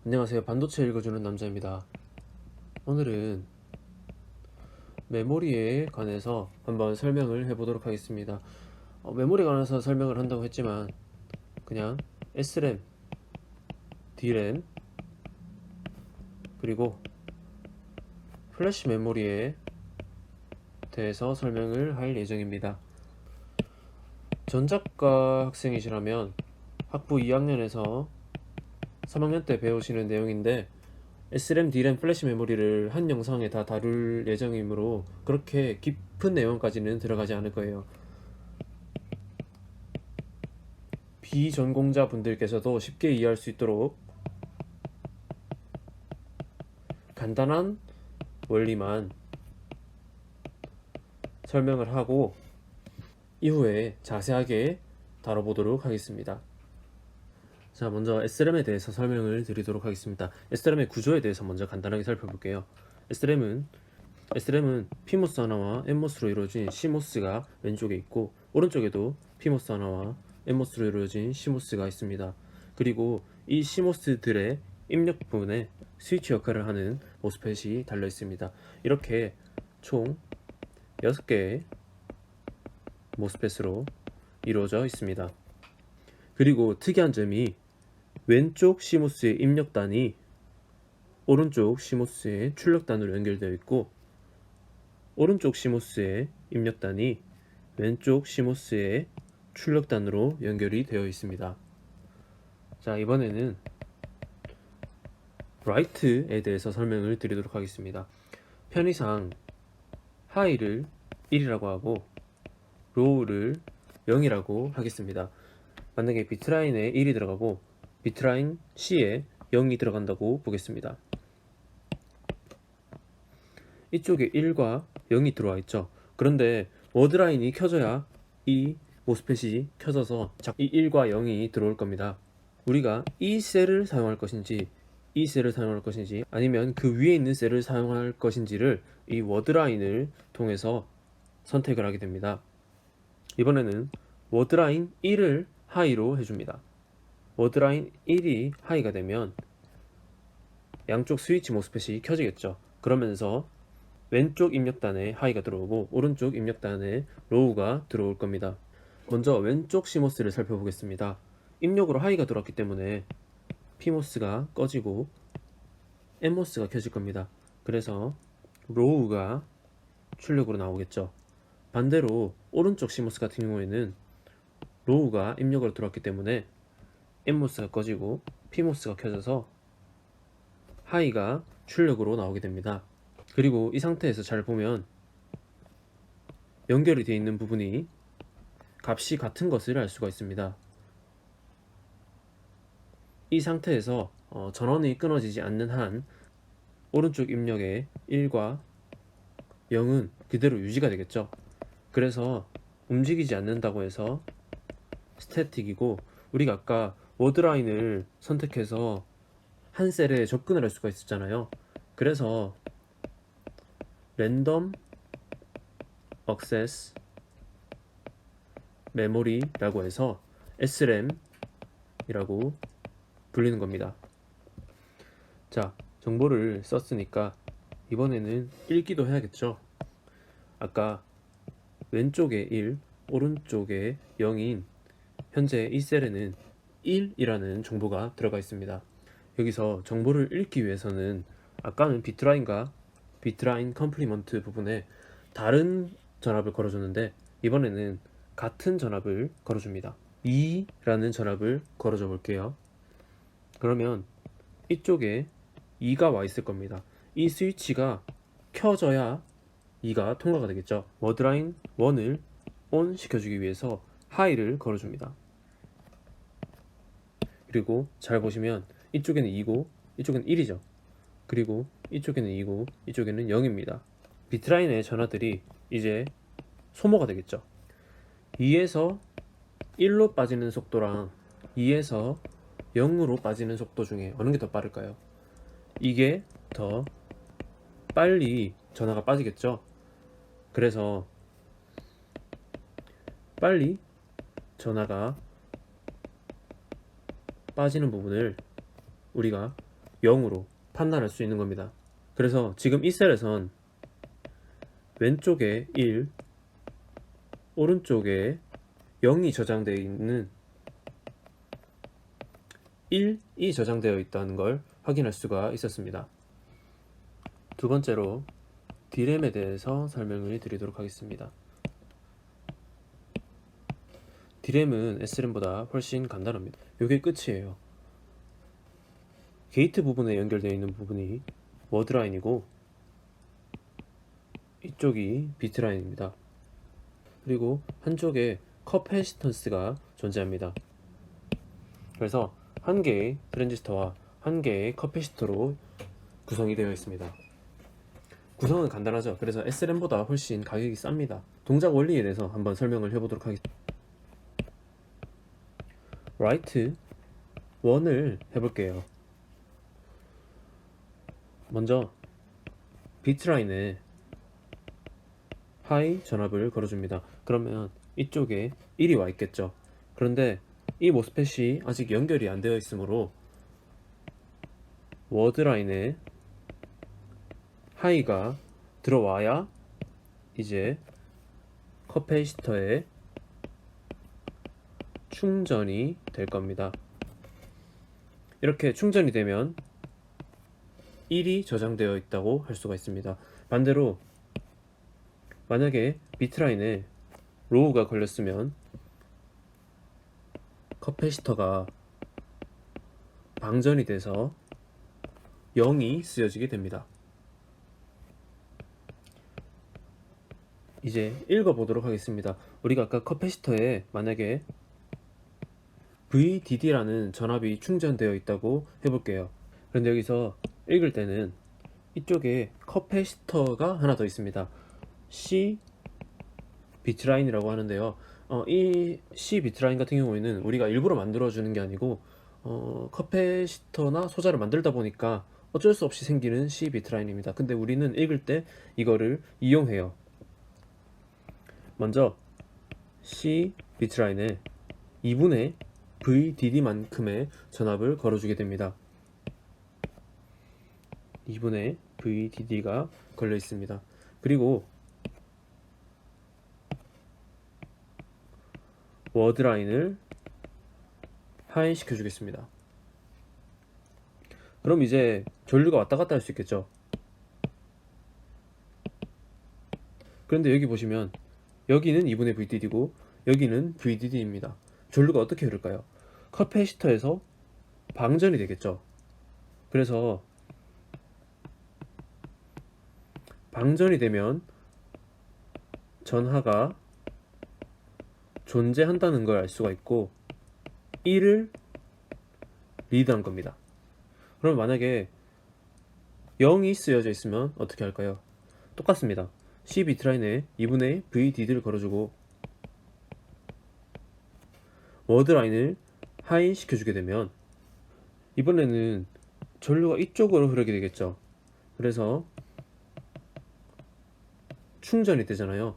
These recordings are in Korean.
안녕하세요. 반도체 읽어주는 남자입니다. 오늘은 메모리에 관해서 한번 설명을 해보도록 하겠습니다. 메모리에 관해서 설명을 한다고 했지만 그냥 SRAM, DRAM, 그리고 플래시 메모리에 대해서 설명을 할 예정입니다. 전작과 학생이시라면 학부 2학년에서 3학년 때 배우시는 내용인데 SRAM, DRAM, 플래시 메모리를 한 영상에 다 다룰 예정이므로 그렇게 깊은 내용까지는 들어가지 않을 거예요. 비전공자 분들께서도 쉽게 이해할 수 있도록 간단한 원리만 설명을 하고 이후에 자세하게 다뤄보도록 하겠습니다. 자, 먼저 SRAM에 대해서 설명을 드리도록 하겠습니다. SRAM의 구조에 대해서 먼저 간단하게 살펴볼게요. SRAM은 PMOS 하나와 NMOS로 이루어진 CMOS가 왼쪽에 있고 오른쪽에도 PMOS 하나와 NMOS로 이루어진 CMOS가 있습니다. 그리고 이 CMOS들의 입력 부분에 스위치 역할을 하는 모스펫이 달려 있습니다. 이렇게 총 6개의 모스펫으로 이루어져 있습니다. 그리고 특이한 점이 왼쪽 CMOS의 입력단이 오른쪽 CMOS의 출력단으로 연결되어 있고 오른쪽 CMOS의 입력단이 왼쪽 CMOS의 출력단으로 연결이 되어 있습니다. 자, 이번에는 write에 대해서 설명을 드리도록 하겠습니다. 편의상 high를 1이라고 하고 low를 0이라고 하겠습니다. 만약에 비트라인에 1이 들어가고 비트라인 C에 0이 들어간다고 보겠습니다. 이쪽에 1과 0이 들어와 있죠. 그런데 워드라인이 켜져야 이 모스펫이 켜져서 이 1과 0이 들어올 겁니다. 우리가 이 셀을 사용할 것인지 이 셀을 사용할 것인지 아니면 그 위에 있는 셀을 사용할 것인지를 이 워드라인을 통해서 선택을 하게 됩니다. 이번에는 워드라인 1을 하이로 해줍니다. 워드라인 1이 하이가 되면 양쪽 스위치 모스펫이 켜지겠죠. 그러면서 왼쪽 입력단에 하이가 들어오고 오른쪽 입력단에 로우가 들어올 겁니다. 먼저 왼쪽 CMOS를 살펴보겠습니다. 입력으로 하이가 들어왔기 때문에 PMOS가 꺼지고 NMOS가 켜질 겁니다. 그래서 로우가 출력으로 나오겠죠. 반대로 오른쪽 CMOS 같은 경우에는 로우가 입력으로 들어왔기 때문에 NMOS가 꺼지고 PMOS가 켜져서 하이가 출력으로 나오게 됩니다. 그리고 이 상태에서 잘 보면 연결이 되어 있는 부분이 값이 같은 것을 알 수가 있습니다. 이 상태에서 전원이 끊어지지 않는 한 오른쪽 입력의 1과 0은 그대로 유지가 되겠죠. 그래서 움직이지 않는다고 해서 스태틱이고, 우리가 아까 워드라인을 선택해서 한 셀에 접근을 할 수가 있었잖아요. 그래서 랜덤 액세스 메모리라고 해서 SRAM이라고 불리는 겁니다. 자, 정보를 썼으니까 이번에는 읽기도 해야겠죠. 아까 왼쪽에 1, 오른쪽에 0인 현재 이 셀에는 1이라는 정보가 들어가 있습니다. 여기서 정보를 읽기 위해서는 아까는 비트라인과 비트라인 컴플리먼트 부분에 다른 전압을 걸어줬는데 이번에는 같은 전압을 걸어줍니다. 2라는 전압을 걸어줘 볼게요. 그러면 이쪽에 2가 와 있을 겁니다. 이 스위치가 켜져야 2가 통과가 되겠죠. 워드라인 1을 ON 시켜주기 위해서 하이를 걸어줍니다. 그리고 잘 보시면 이쪽에는 2고 이쪽에는 1이죠. 그리고 이쪽에는 2고 이쪽에는 0입니다. 비트라인의 전화들이 이제 소모가 되겠죠. 2에서 1로 빠지는 속도랑 2에서 0으로 빠지는 속도 중에 어느 게 더 빠를까요? 이게 더 빨리 전화가 빠지겠죠. 그래서 빨리 전화가 빠지는 부분을 우리가 0으로 판단할 수 있는 겁니다. 그래서 지금 이 셀에선 왼쪽에 1, 오른쪽에 0이 저장되어 있는 1이 저장되어 있다는 걸 확인할 수가 있었습니다. 두 번째로 D램에 대해서 설명을 드리도록 하겠습니다. D램은 SRAM보다 훨씬 간단합니다. 이게 끝이에요. 게이트 부분에 연결되어 있는 부분이 워드라인이고 이쪽이 비트라인입니다. 그리고 한쪽에 커패시턴스가 존재합니다. 그래서 한 개의 트랜지스터와 한 개의 커패시터로 구성이 되어 있습니다. 구성은 간단하죠. 그래서 SRAM보다 훨씬 가격이 쌉니다. 동작 원리에 대해서 한번 설명을 해보도록 하겠습니다. write 1을 해볼게요. 먼저 비트라인에 하이 전압을 걸어줍니다. 그러면 이쪽에 1이 와 있겠죠. 그런데 이 모스펫이 아직 연결이 안 되어 있으므로 워드라인에 하이가 들어와야 이제 커패시터에 충전이 될 겁니다. 이렇게 충전이 되면 1이 저장되어 있다고 할 수가 있습니다. 반대로 만약에 비트라인에 로우가 걸렸으면 커패시터가 방전이 돼서 0이 쓰여지게 됩니다. 이제 읽어보도록 하겠습니다. 우리가 아까 커패시터에 만약에 VDD라는 전압이 충전되어 있다고 해볼게요. 그런데 여기서 읽을 때는 이쪽에 커패시터가 하나 더 있습니다. C 비트라인이라고 하는데요. 이 C 비트라인 같은 경우에는 우리가 일부러 만들어주는 게 아니고 커패시터나 소자를 만들다 보니까 어쩔 수 없이 생기는 C 비트라인입니다. 근데 우리는 읽을 때 이거를 이용해요. 먼저 C 비트라인에 2분의 VDD만큼의 전압을 걸어주게 됩니다. 2분의 VDD가 걸려 있습니다. 그리고 워드라인을 하이 시켜주겠습니다. 그럼 이제 전류가 왔다 갔다 할 수 있겠죠. 그런데 여기 보시면 여기는 2분의 VDD고 여기는 VDD입니다. 전류가 어떻게 흐를까요? 커패시터에서 방전이 되겠죠. 그래서 방전이 되면 전하가 존재한다는 걸 알 수가 있고 1을 리드한 겁니다. 그럼 만약에 0이 쓰여져 있으면 어떻게 할까요? 똑같습니다. C 비트라인에 2분의 VDD를 걸어주고 워드라인을 하이 시켜주게 되면 이번에는 전류가 이쪽으로 흐르게 되겠죠. 그래서 충전이 되잖아요.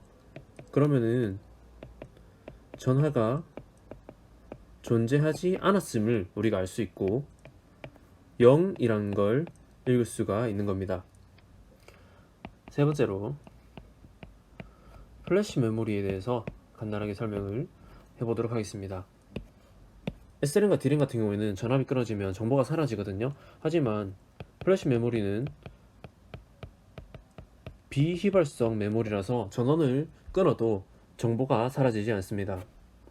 그러면은 전하가 존재하지 않았음을 우리가 알 수 있고 0이라는 걸 읽을 수가 있는 겁니다. 세 번째로 플래시 메모리에 대해서 간단하게 설명을 해보도록 하겠습니다. SRAM과 D램 같은 경우에는 전압이 끊어지면 정보가 사라지거든요. 하지만 플래시 메모리는 비휘발성 메모리라서 전원을 끊어도 정보가 사라지지 않습니다.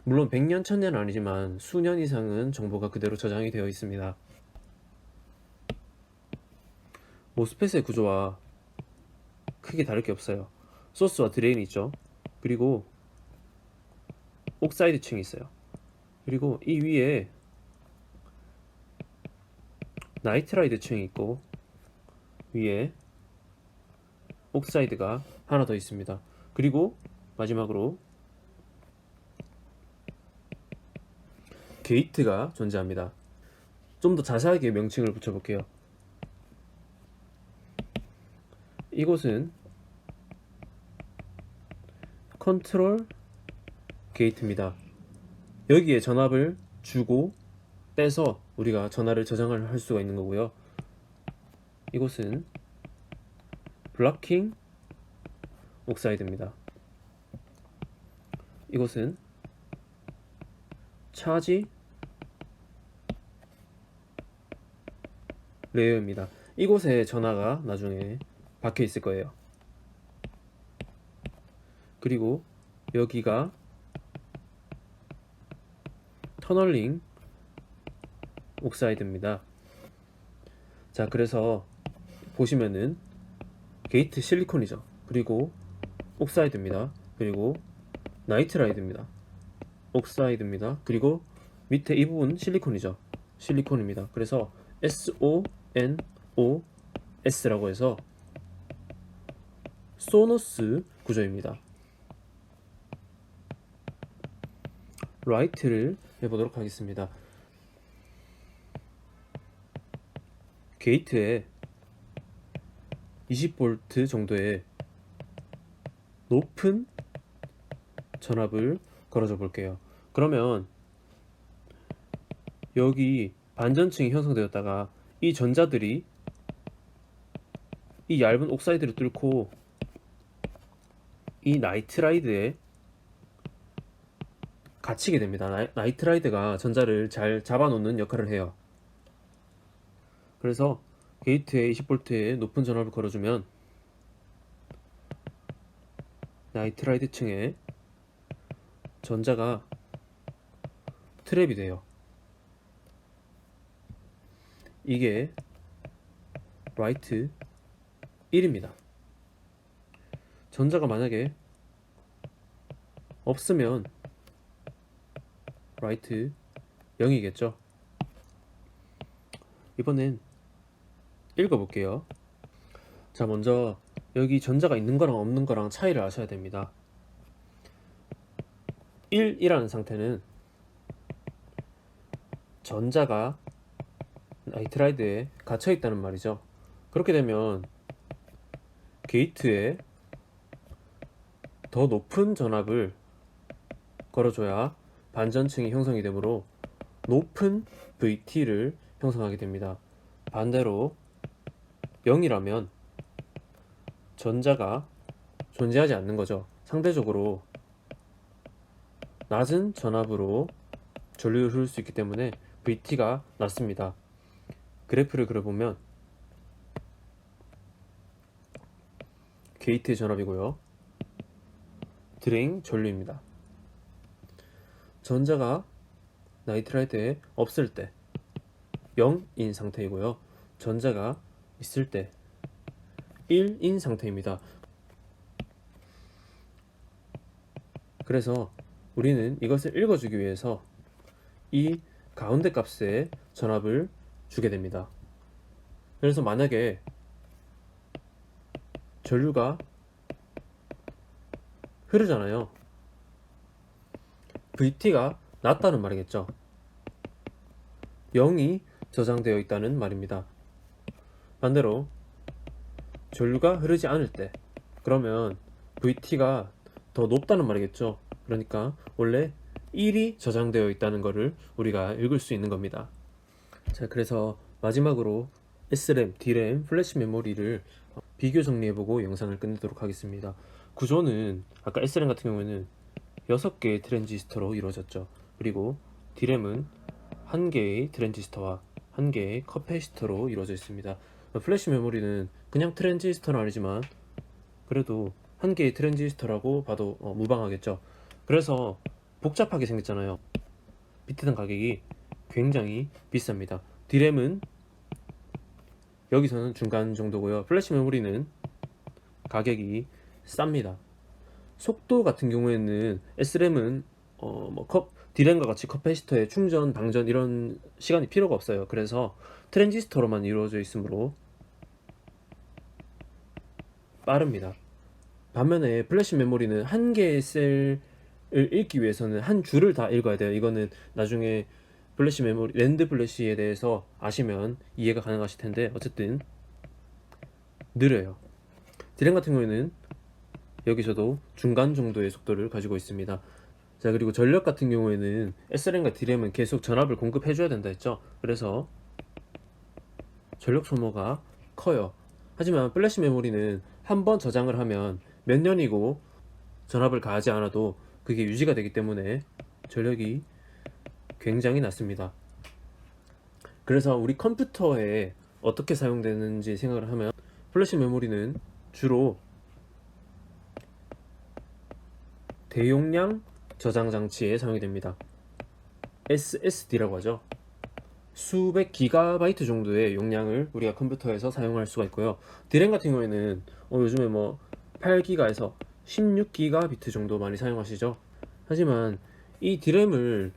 물론 100년, 1000년은 아니지만 수년 이상은 정보가 그대로 저장이 되어 있습니다. 모스펫의 구조와 크게 다를 게 없어요. 소스와 드레인이 있죠. 그리고 옥사이드 층이 있어요. 그리고 이 위에 나이트라이트 층이 있고 위에 옥사이드가 하나 더 있습니다. 그리고 마지막으로 게이트가 존재합니다. 좀 더 자세하게 명칭을 붙여볼게요. 이곳은 컨트롤 게이트입니다. 여기에 전압을 주고 빼서 우리가 전하를 저장을 할 수가 있는 거고요. 이곳은 블러킹 옥사이드입니다. 이곳은 차지 레이어입니다. 이곳에 전하가 나중에 박혀 있을 거예요. 그리고 여기가 터널링 옥사이드입니다. 자, 그래서 보시면은 게이트 실리콘이죠. 그리고 옥사이드입니다. 그리고 나이트라이드입니다. 옥사이드입니다. 그리고 밑에 이 부분 실리콘이죠. 실리콘입니다. 그래서 SONOS라고 해서 소노스 구조입니다. 라이트를 해보도록 하겠습니다. 게이트에 20V 정도의 높은 전압을 걸어줘 볼게요. 그러면 여기 반전층이 형성되었다가 이 전자들이 이 얇은 옥사이드를 뚫고 이 나이트라이드에 갇히게 됩니다. 나이트라이드가 전자를 잘 잡아놓는 역할을 해요. 그래서 게이트에 20V의 높은 전압을 걸어주면 나이트라이드 층에 전자가 트랩이 돼요. 이게 라이트 1입니다. 전자가 만약에 없으면 라이트 0이겠죠. 이번엔 읽어볼게요. 자, 먼저 여기 전자가 있는 거랑 없는 거랑 차이를 아셔야 됩니다. 1이라는 상태는 전자가 나이트라이드에 갇혀 있다는 말이죠. 그렇게 되면 게이트에 더 높은 전압을 걸어줘야 반전층이 형성이 되므로 높은 VT를 형성하게 됩니다. 반대로 0이라면 전자가 존재하지 않는 거죠. 상대적으로 낮은 전압으로 전류를 흐를 수 있기 때문에 VT가 낮습니다. 그래프를 그려보면 게이트의 전압이고요. 드레인 전류입니다. 전자가 나이트라이드에 없을 때 0인 상태이고요. 전자가 있을 때 1인 상태입니다. 그래서 우리는 이것을 읽어주기 위해서 이 가운데 값에 전압을 주게 됩니다. 그래서 만약에 전류가 흐르잖아요. VT가 낮다는 말이겠죠. 0이 저장되어 있다는 말입니다. 반대로 전류가 흐르지 않을 때, 그러면 VT가 더 높다는 말이겠죠. 그러니까 원래 1이 저장되어 있다는 것을 우리가 읽을 수 있는 겁니다. 자, 그래서 마지막으로 SRAM, DRAM, 플래시 메모리를 비교 정리해보고 영상을 끝내도록 하겠습니다. 구조는 아까 SRAM 같은 경우에는 6개의 트랜지스터로 이루어졌죠. 그리고 DRAM은 1개의 트랜지스터와 1개의 커패시터로 이루어져 있습니다. 플래시 메모리는 그냥 트랜지스터는 아니지만 그래도 1개의 트랜지스터라고 봐도 무방하겠죠. 그래서 복잡하게 생겼잖아요. 비트당 가격이 굉장히 비쌉니다. DRAM은 여기서는 중간 정도고요. 플래시 메모리는 가격이 쌉니다. 속도 같은 경우에는 SRAM은 DRAM과 같이 커패시터의 충전, 방전 이런 시간이 필요가 없어요. 그래서 트랜지스터로만 이루어져 있으므로 빠릅니다. 반면에 플래시 메모리는 한 개의 셀을 읽기 위해서는 한 줄을 다 읽어야 돼요. 이거는 나중에 플래시 메모리, 랜드 플래시에 대해서 아시면 이해가 가능하실 텐데 어쨌든 느려요. DRAM 같은 경우에는 여기서도 중간 정도의 속도를 가지고 있습니다. 자, 그리고 전력 같은 경우에는 SRAM과 DRAM은 계속 전압을 공급해줘야 된다 했죠. 그래서 전력 소모가 커요. 하지만 플래시 메모리는 한번 저장을 하면 몇 년이고 전압을 가하지 않아도 그게 유지가 되기 때문에 전력이 굉장히 낮습니다. 그래서 우리 컴퓨터에 어떻게 사용되는지 생각을 하면 플래시 메모리는 주로 대용량 저장 장치에 사용이 됩니다. SSD라고 하죠. 수백 기가바이트 정도의 용량을 우리가 컴퓨터에서 사용할 수가 있고요. 디램 같은 경우에는 요즘에 뭐 8기가에서 16기가비트 정도 많이 사용하시죠. 하지만 이 디램을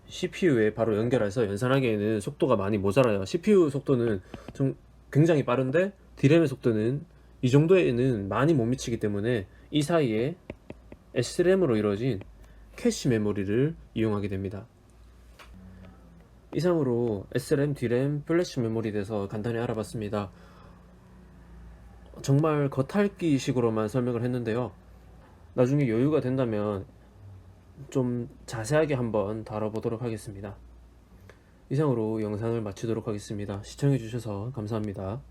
CPU에 바로 연결해서 연산하기에는 속도가 많이 모자라요. CPU 속도는 좀 굉장히 빠른데 디램의 속도는 이 정도에는 많이 못 미치기 때문에 이 사이에 SRAM으로 이루어진 캐시 메모리를 이용하게 됩니다. 이상으로 SRAM, DRAM, 플래시 메모리에 대해서 간단히 알아봤습니다. 정말 겉핥기식으로만 설명을 했는데요. 나중에 여유가 된다면 좀 자세하게 한번 다뤄보도록 하겠습니다. 이상으로 영상을 마치도록 하겠습니다. 시청해주셔서 감사합니다.